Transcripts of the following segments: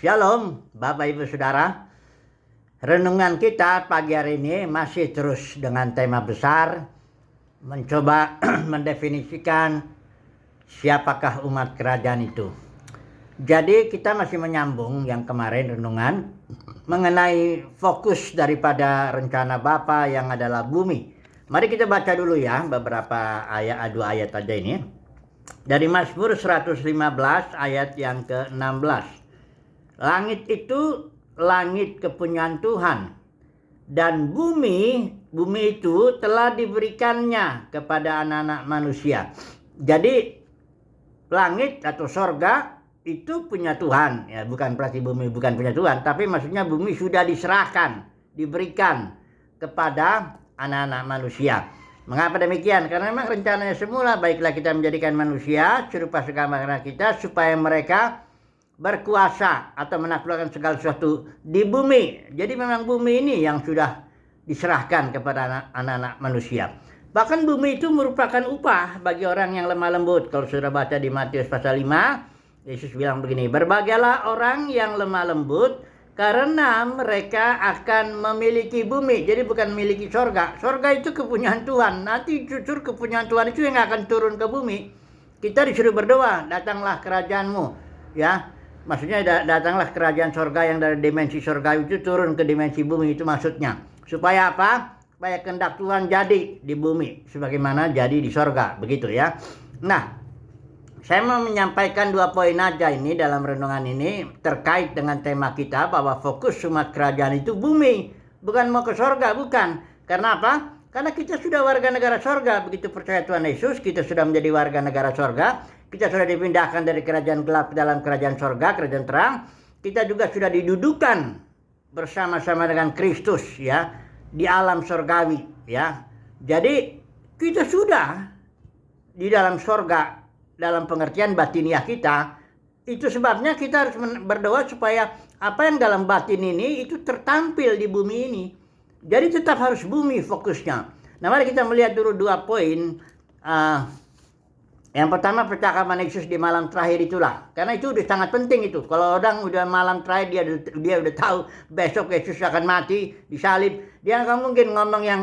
Shalom, Bapak Ibu Saudara. Renungan kita pagi hari ini masih terus dengan tema besar, mencoba mendefinisikan siapakah umat kerajaan itu. Jadi kita masih menyambung yang kemarin renungan mengenai fokus daripada rencana Bapa yang adalah bumi. Mari kita baca dulu ya beberapa dua ayat aja ini. Dari Mazmur 115 ayat yang ke-16. Langit itu langit kepunyaan Tuhan, dan bumi itu telah diberikannya kepada anak-anak manusia. Jadi langit atau sorga itu punya Tuhan, ya bukan berarti bumi bukan punya Tuhan, tapi maksudnya bumi sudah diserahkan, diberikan kepada anak-anak manusia. Mengapa demikian? Karena memang rencananya semula baiklah kita menjadikan manusia serupa segambaran kita supaya mereka berkuasa atau menaklukkan segala sesuatu di bumi. Jadi memang bumi ini yang sudah diserahkan kepada anak-anak manusia. Bahkan bumi itu merupakan upah bagi orang yang lemah lembut. Kalau sudah baca di Matius pasal 5, Yesus bilang begini, "Berbahagialah orang yang lemah lembut, karena mereka akan memiliki bumi." Jadi bukan memiliki sorga. Sorga itu kepunyaan Tuhan. Nanti jujur kepunyaan Tuhan itu yang akan turun ke bumi. Kita disuruh berdoa, "Datanglah kerajaanmu." Ya, maksudnya datanglah kerajaan sorga yang dari dimensi sorga itu turun ke dimensi bumi, itu maksudnya. Supaya apa? Supaya kehendak Tuhan jadi di bumi sebagaimana jadi di sorga, begitu ya. Nah, saya mau menyampaikan 2 poin aja ini dalam renungan ini terkait dengan tema kita bahwa fokus umat kerajaan itu bumi, bukan mau ke sorga, bukan. Karena apa? Karena kita sudah warga negara sorga. Begitu percaya Tuhan Yesus, kita sudah menjadi warga negara sorga. Kita sudah dipindahkan dari kerajaan gelap ke dalam kerajaan sorga, kerajaan terang. Kita juga sudah didudukan bersama-sama dengan Kristus ya di alam sorgawi ya. Jadi kita sudah di dalam sorga dalam pengertian batiniah kita. Itu sebabnya kita harus berdoa supaya apa yang dalam batin ini itu tertampil di bumi ini. Jadi tetap harus bumi fokusnya. Nah, mari kita melihat dulu 2 poin. Yang pertama, percakapan Yesus di malam terakhir itulah. Karena itu udah sangat penting itu. Kalau orang udah malam terakhir dia udah tahu besok Yesus akan mati, disalib, dia nggak mungkin ngomong yang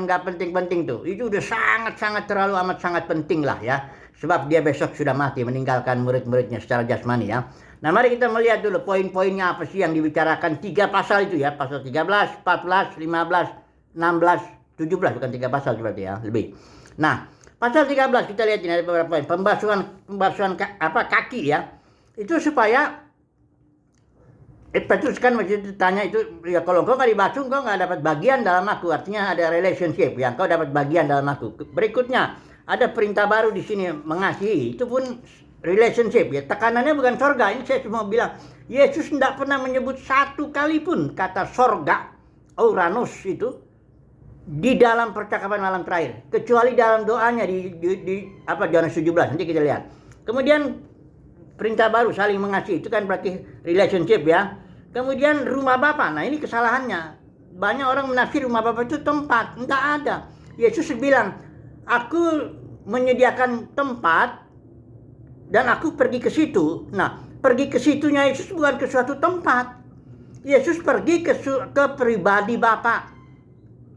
nggak penting-penting tuh. Itu udah sangat terlalu amat sangat penting lah ya. Sebab dia besok sudah mati, meninggalkan murid-muridnya secara jasmani ya. Nah, mari kita melihat dulu poin-poinnya apa sih yang dibicarakan 3 pasal itu ya. Pasal 13, 14, 15, 16, 17. Bukan 3 pasal berarti ya, lebih. Nah, pasal 13 kita lihat ini ada beberapa poin. Pembasuhan kaki ya. Itu supaya Petrus kan waktu itu tanya itu, ya kalau kau nggak dibasuh kau nggak dapat bagian dalam aku. Artinya ada relationship yang kau dapat bagian dalam aku. Berikutnya ada perintah baru di sini, mengasihi. Itu pun relationship ya. Tekanannya bukan sorga. Ini saya cuma bilang Yesus tidak pernah menyebut satu kali pun kata sorga, Uranus itu di dalam percakapan malam terakhir, kecuali dalam doanya di Yohanes 17. Nanti kita lihat. Kemudian perintah baru saling mengasihi, itu kan berarti relationship ya. Kemudian rumah Bapa. Nah, ini kesalahannya. Banyak orang menafsir rumah Bapa itu tempat. Enggak ada. Yesus bilang, "Aku menyediakan tempat dan aku pergi ke situ." Nah, pergi ke situnya Yesus bukan ke suatu tempat. Yesus pergi ke pribadi Bapa.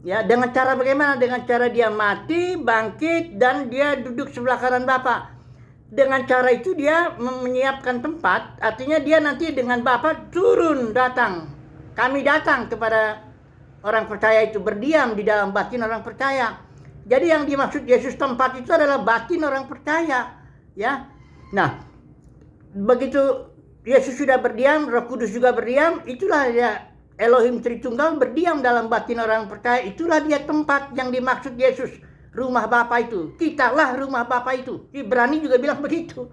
Ya, dengan cara bagaimana? Dengan cara dia mati, bangkit, dan dia duduk sebelah kanan Bapa. Dengan cara itu dia menyiapkan tempat, artinya dia nanti dengan Bapa turun datang. Kami datang kepada orang percaya itu, berdiam di dalam batin orang percaya. Jadi yang dimaksud Yesus tempat itu adalah batin orang percaya, ya. Nah, begitu Yesus sudah berdiam, Roh Kudus juga berdiam, itulah dia Elohim Tritunggal berdiam dalam batin orang percaya. Itulah dia tempat yang dimaksud Yesus. Rumah Bapa itu. Kitalah rumah Bapa itu. Ibrani juga bilang begitu.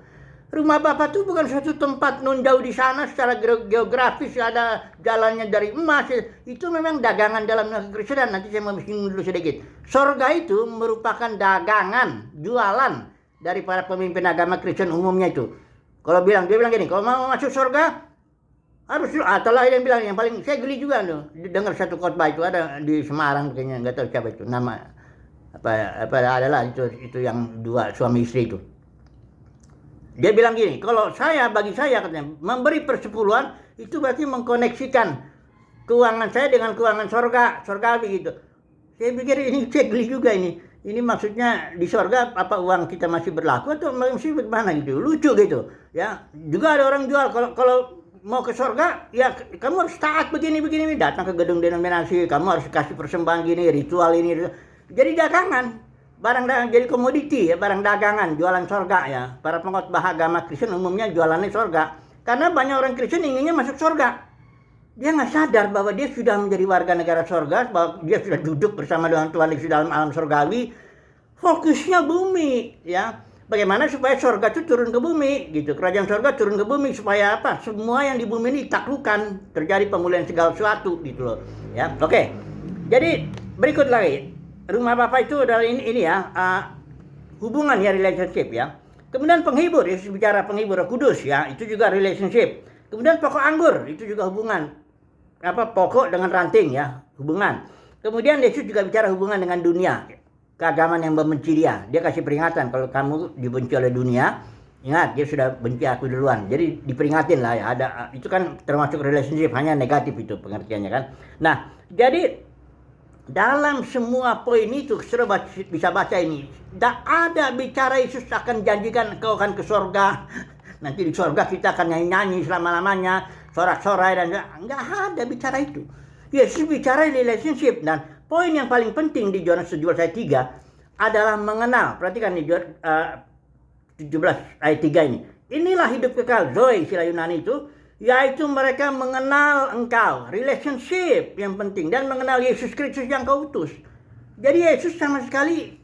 Rumah Bapa itu bukan suatu tempat non jauh di sana secara geografis, ada jalannya dari emas. Itu memang dagangan dalam kekristenan. Nanti saya mau singgung dulu sedikit. Sorga itu merupakan dagangan, jualan dari para pemimpin agama Kristen umumnya itu. Kalau dia bilang gini, kalau mau masuk sorga, harus ataulah yang bilang, yang paling saya geli juga tuh dengar satu khotbah itu ada di Semarang kayaknya, nggak tahu siapa itu nama apa adalah itu yang 2 suami istri itu. Dia bilang gini, kalau bagi saya katanya, memberi persepuluhan itu berarti mengkoneksikan keuangan saya dengan keuangan surgawi gitu. Saya pikir ini cekli juga ini. Ini maksudnya di surga apa uang kita masih berlaku atau masih bagaimana gitu. Lucu gitu. Ya, juga ada orang jual kalau mau ke surga ya kamu harus taat begini datang ke gedung denominasi, kamu harus kasih persembahan gini, ritual ini. Jadi dagangan, jadi komoditi ya, barang dagangan, jualan surga ya. Para pengkhotbah agama Kristen umumnya jualannya surga. Karena banyak orang Kristen inginnya masuk surga. Dia nggak sadar bahwa dia sudah menjadi warga negara surga, bahwa dia sudah duduk bersama dengan Tuhan di dalam alam surgawi. Fokusnya bumi, ya. Bagaimana supaya surga itu turun ke bumi, gitu. Kerajaan surga turun ke bumi supaya apa? Semua yang di bumi ini ditaklukkan, terjadi pemulihan segala sesuatu, gitu loh. Ya, oke. Jadi berikut lagi, rumah Bapa itu adalah ini ya, hubungan ya, relationship ya. Kemudian penghibur, Yesus bicara penghibur Roh Kudus ya, itu juga relationship. Kemudian pokok anggur, itu juga hubungan. Pokok dengan ranting ya, hubungan. Kemudian Yesus juga bicara hubungan dengan dunia, keagamaan yang membenci dia. Dia kasih peringatan, kalau kamu dibenci oleh dunia, ingat dia sudah benci aku duluan. Jadi diperingatin lah ya, itu kan termasuk relationship, hanya negatif itu pengertiannya kan. Nah, jadi dalam semua poin itu, saudara bisa baca ini, tidak ada bicara Yesus akan janjikan kau akan ke surga. Nanti di surga kita akan nyanyi-nyanyi selama-lamanya, sorak-sorai dan nggak ada bicara itu. Yesus bicara relationship, dan poin yang paling penting di Yohanes 17 ayat 3 adalah mengenal. Perhatikan di 17 ayat 3 ini. Inilah hidup kekal, Zoe istilah Yunani itu, yaitu mereka mengenal engkau, relationship yang penting, dan mengenal Yesus Kristus yang kau utus. Jadi Yesus sama sekali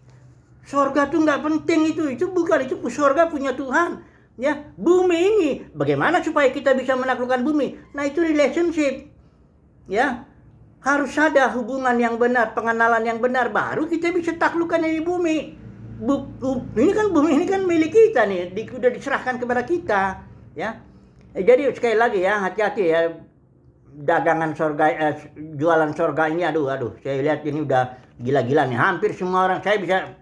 surga itu nggak penting, itu bukan, itu surga punya Tuhan. Ya, bumi ini bagaimana supaya kita bisa menaklukkan bumi? Nah, itu relationship. Ya, harus ada hubungan yang benar, pengenalan yang benar, baru kita bisa taklukkan di bumi. Ini kan bumi ini kan milik kita nih, sudah diserahkan kepada kita. Ya, jadi sekali lagi ya, hati-hati ya, dagangan surga, jualan surga ini, aduh, saya lihat ini udah gila-gila nih. Hampir semua orang, saya bisa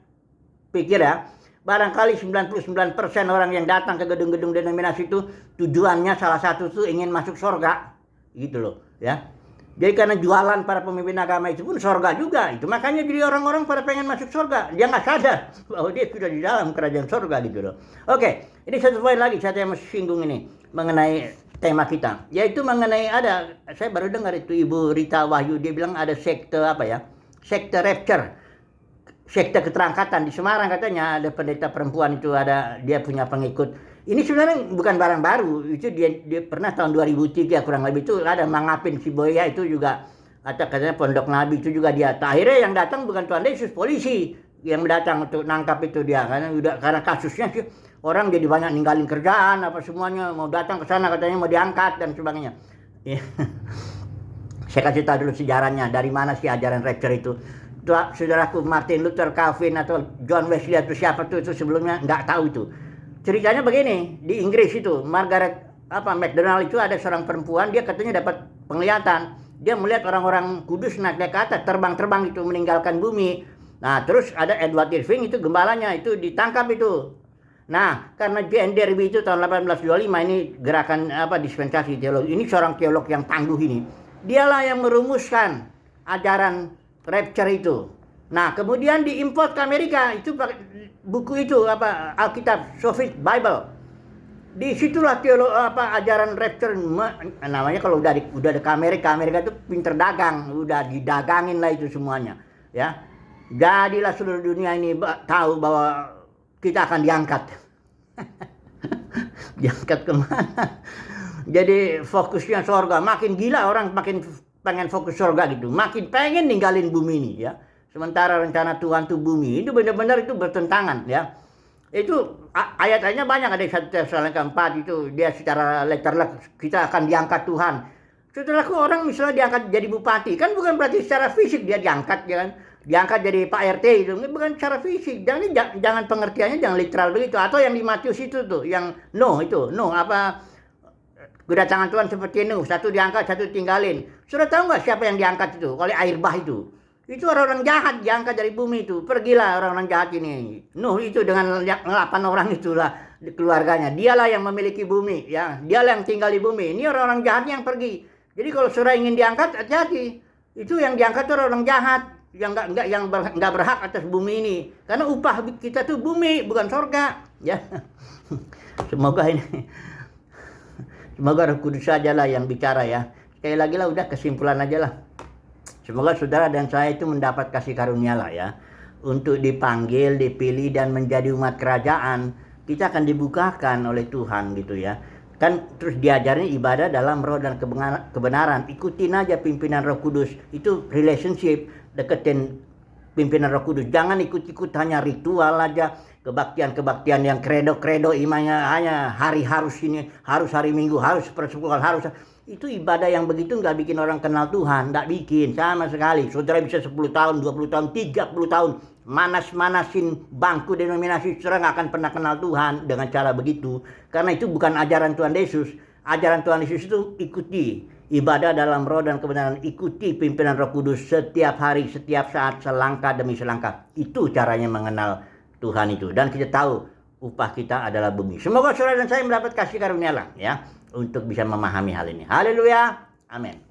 pikir ya, barangkali 99% orang yang datang ke gedung-gedung denominasi itu tujuannya salah satu tuh ingin masuk surga, gitu loh, ya. Jadi karena jualan para pemimpin agama itu pun surga juga, itu makanya jadi orang-orang pada pengen masuk surga. Dia nggak sadar bahwa dia sudah di dalam kerajaan surga, gitu loh. Oke, ini satu poin lagi saya mau singgung ini mengenai tema kita, yaitu mengenai saya baru dengar itu Ibu Rita Wahyu, dia bilang ada sekte sekte rapture. Sekte keterangkatan di Semarang, katanya ada pendeta perempuan itu, dia punya pengikut. Ini sebenarnya bukan barang baru, itu dia pernah tahun 2003 kurang lebih, itu ada Mangapin Siboya itu juga, atau katanya Pondok Nabi itu juga dia. Akhirnya yang datang bukan Tuhan Yesus, polisi yang datang untuk nangkap itu dia, karena kasusnya sih orang jadi banyak ninggalin kerjaan apa semuanya, mau datang ke sana katanya mau diangkat dan sebagainya. Saya kasih tahu dulu sejarahnya, dari mana sih ajaran rapture itu. Saudaraku, Martin Luther, Calvin atau John Wesley atau siapa itu sebelumnya nggak tahu itu. Ceritanya begini, di Inggris itu Margaret McDonald itu ada seorang perempuan, dia katanya dapat penglihatan. Dia melihat orang-orang kudus naik ke atas, terbang-terbang itu meninggalkan bumi. Nah, terus ada Edward Irving itu gembalanya, itu ditangkap itu. Nah, karena J.N. Derby itu tahun 1825, ini gerakan dispensasi teologi. Ini seorang teolog yang tangguh ini. Dialah yang merumuskan ajaran rapture itu. Nah, kemudian diimport ke Amerika, itu buku itu Alkitab Soviet Bible. Disitulah ajaran rapture namanya. Kalau udah ke Amerika itu pinter dagang, udah didagangin lah itu semuanya, ya. Jadilah seluruh dunia ini tahu bahwa kita akan diangkat. Diangkat kemana? Jadi fokusnya surga, makin gila orang, makin pengen fokus surga gitu, makin pengen ninggalin bumi ini ya. Sementara rencana Tuhan tuh bumi itu benar-benar itu bertentangan ya. Itu ayat-ayatnya banyak, ada 1 Tesalonika 4 itu dia secara letterlek kita akan diangkat Tuhan. Saudaraku, orang misalnya diangkat jadi bupati, kan bukan berarti secara fisik dia diangkat, ya kan? Diangkat jadi Pak RT itu, bukan secara fisik. Jangan pengertiannya jangan literal begitu. Atau yang di Matius itu tuh, yang kedatangan Tuhan seperti Nuh, satu diangkat, satu tinggalin. Sudah tahu nggak siapa yang diangkat itu oleh air bah itu? Itu orang-orang jahat diangkat dari bumi itu. Pergilah orang-orang jahat ini. Nuh itu dengan 8 orang itulah keluarganya. Dialah yang memiliki bumi, ya. Dialah yang tinggal di bumi. Ini orang-orang jahat yang pergi. Jadi kalau saudara ingin diangkat, hati-hati. Itu yang diangkat itu orang jahat yang nggak berhak atas bumi ini. Karena upah kita tuh bumi, bukan surga, ya. Semoga Roh Kudus sajalah yang bicara, ya. Sekali lagi lah, udah kesimpulan aja lah. Semoga saudara dan saya itu mendapat kasih karunia lah, ya. Untuk dipanggil, dipilih, dan menjadi umat kerajaan. Kita akan dibukakan oleh Tuhan gitu, ya. Kan terus diajarin ibadah dalam roh dan kebenaran. Ikutin aja pimpinan Roh Kudus. Itu relationship, deketin pimpinan Roh Kudus. Jangan ikut-ikut hanya ritual aja. Kebaktian-kebaktian yang kredo-kredo imannya hanya hari harus ini, harus hari Minggu, harus persekutuan, harus. Itu ibadah yang begitu nggak bikin orang kenal Tuhan, nggak bikin sama sekali. Saudara bisa 10 tahun, 20 tahun, 30 tahun manas-manasin bangku denominasi, saudara nggak akan pernah kenal Tuhan dengan cara begitu. Karena itu bukan ajaran Tuhan Yesus. Ajaran Tuhan Yesus itu ikuti ibadah dalam roh dan kebenaran, ikuti pimpinan Roh Kudus setiap hari, setiap saat, selangkah demi selangkah. Itu caranya mengenal Tuhan itu. Dan kita tahu upah kita adalah bumi. Semoga saudara dan saya mendapat kasih karunia lah, ya, untuk bisa memahami hal ini. Haleluya. Amin.